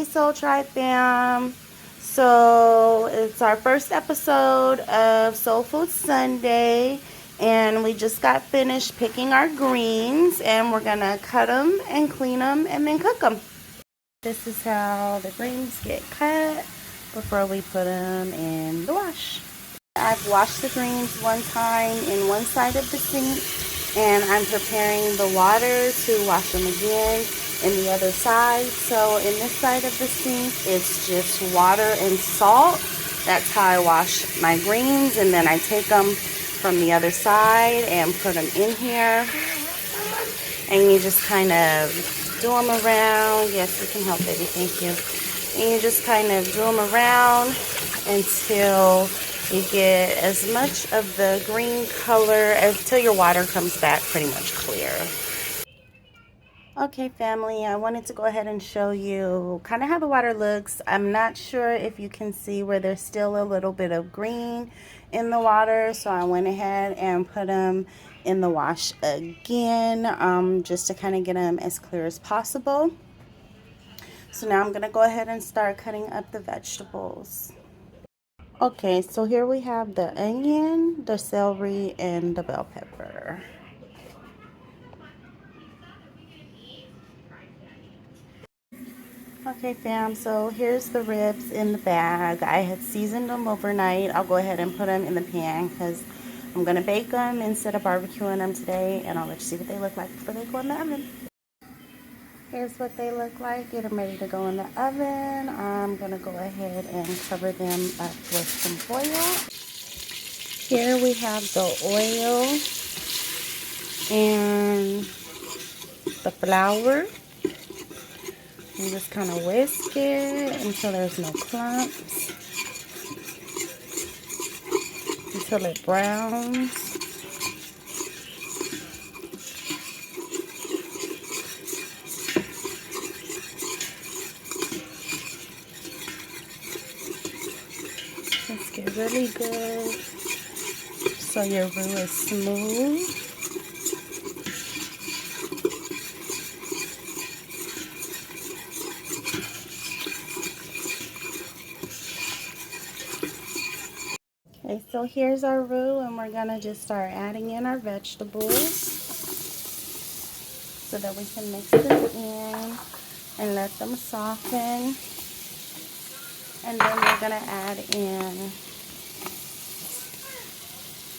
Hey Soul Tribe fam. So it's our first episode of Soul Food Sunday, and we just got finished picking our greens, and we're gonna cut them and clean them and then cook them. This is how the greens get cut before we put them in the wash. I've washed the greens one time in one side of the sink, and I'm preparing the water to wash them again in the other side. So in this side of the sink, it's just water and salt. That's how I wash my greens, and then I take them from the other side and put them in here. And you just kind of do them around. Yes, we can help, baby, thank you. And you just kind of do them around until you get as much of the green color until your water comes back pretty much clear. Okay, family, I wanted to go ahead and show you kind of how the water looks. I'm not sure if you can see where there's still a little bit of green in the water, so I went ahead and put them in the wash again, just to kind of get them as clear as possible. So now I'm going to go ahead and start cutting up the vegetables. Okay, so here we have the onion, the celery, and the bell pepper. Okay fam, so here's the ribs in the bag. I had seasoned them overnight. I'll go ahead and put them in the pan because I'm going to bake them instead of barbecuing them today, and I'll let you see what they look like before they go in the oven. Here's what they look like. Get them ready to go in the oven. I'm going to go ahead and cover them up with some oil. Here we have the oil and the flour. You just kind of whisk it until there's no clumps, until it browns. Let's get really good so your roux is smooth. Okay, so here's our roux, and we're gonna just start adding in our vegetables so that we can mix them in and let them soften. And then we're gonna add in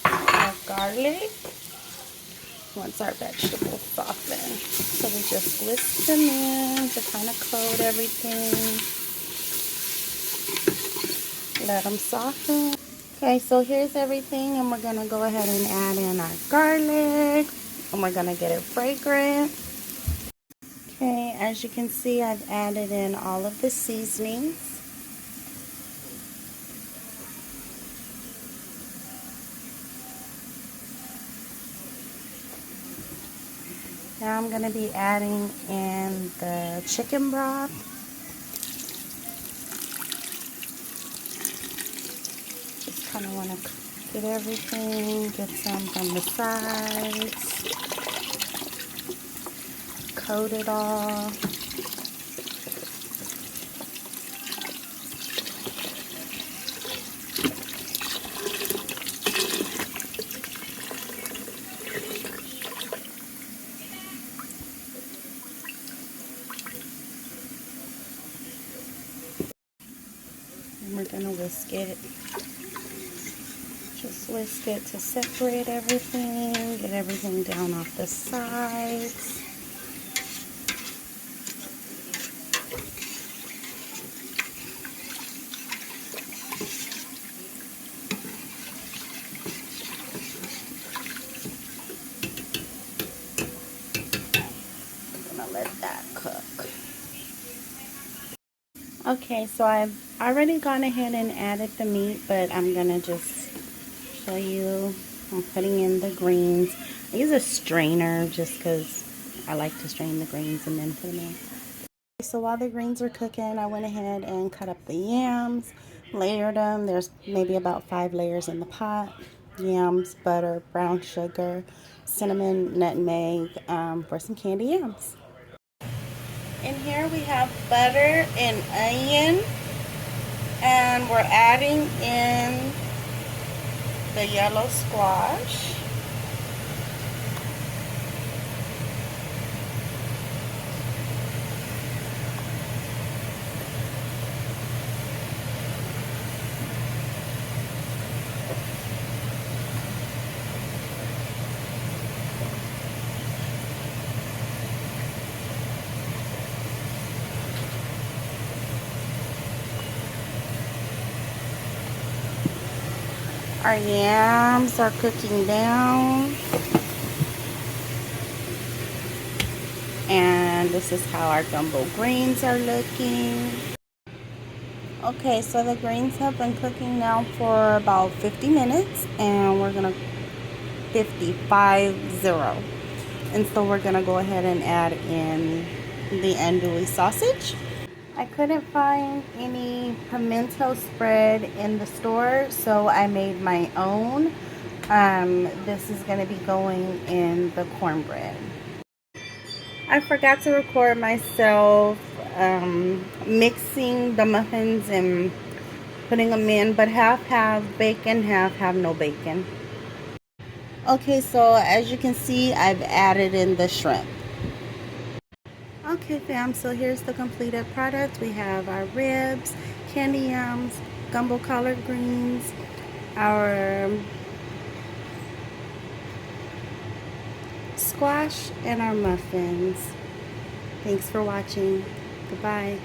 our garlic once our vegetables soften. So we just whisk them in to kind of coat everything. Let them soften. Okay, so here's everything, and we're gonna go ahead and add in our garlic, and we're gonna get it fragrant. Okay, as you can see, I've added in all of the seasonings. Now I'm gonna be adding in the chicken broth. Kind of want to get everything, get some from the sides, coat it all. And we're going to whisk it. Just whisk it to separate everything, get everything down off the sides. I'm gonna let that cook. Okay, so I've already gone ahead and added the meat, but I'm gonna just show you. I'm putting in the greens. I use a strainer just because I like to strain the greens and then put them in. So while the greens are cooking, I went ahead and cut up the yams, layered them. There's maybe about 5 layers in the pot. Yams, butter, brown sugar, cinnamon, nutmeg, for some candy yams. In here we have butter and onion, and we're adding in the yellow squash. Our yams are cooking down. And this is how our gumbo greens are looking. Okay, so the greens have been cooking now for about 50 minutes, and we're gonna 50. And so we're gonna go ahead and add in the andouille sausage. I couldn't find any pimento spread in the store, so I made my own. This is going to be going in the cornbread. I forgot to record myself mixing the muffins and putting them in, but half have bacon, half have no bacon. Okay, so as you can see, I've added in the shrimp. Okay fam, so here's the completed product. We have our ribs, candy yams, gumbo collard greens, our squash, and our muffins. Thanks for watching. Goodbye.